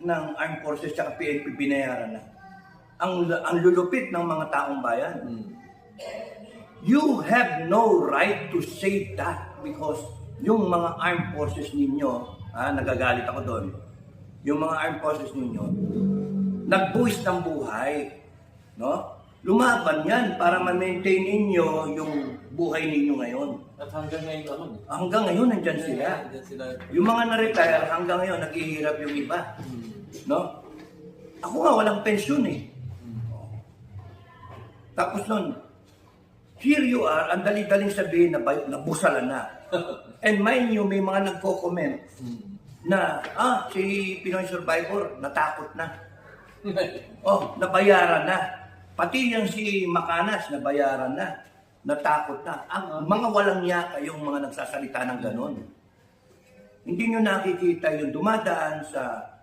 ng Armed Forces at PNP binayaran na. Ang lulupit ng mga taong bayan. You have no right to say that because yung mga armed forces ninyo, nagagalit ako doon, yung mga armed forces ninyo, nagbuwis ng buhay. No? Lumaban yan para ma-maintain ninyo yung buhay ninyo ngayon. At hanggang ngayon naman. Hanggang ngayon, nandyan sila. Yung mga na-retire, hanggang ngayon, naghihirap yung iba. No? Ako nga, walang pensyon eh. Tapos nun, here you are, ang dali-daling sabihin na nabusalan na. And mind you, may mga nagko-comment na, si Pinoy Survivor, natakot na. Nabayaran na. Pati yung si Makanas, nabayaran na. Natakot na. Ang mga walang yaka yung mga nagsasalita ng ganon. Hindi nyo nakikita yung dumadaan sa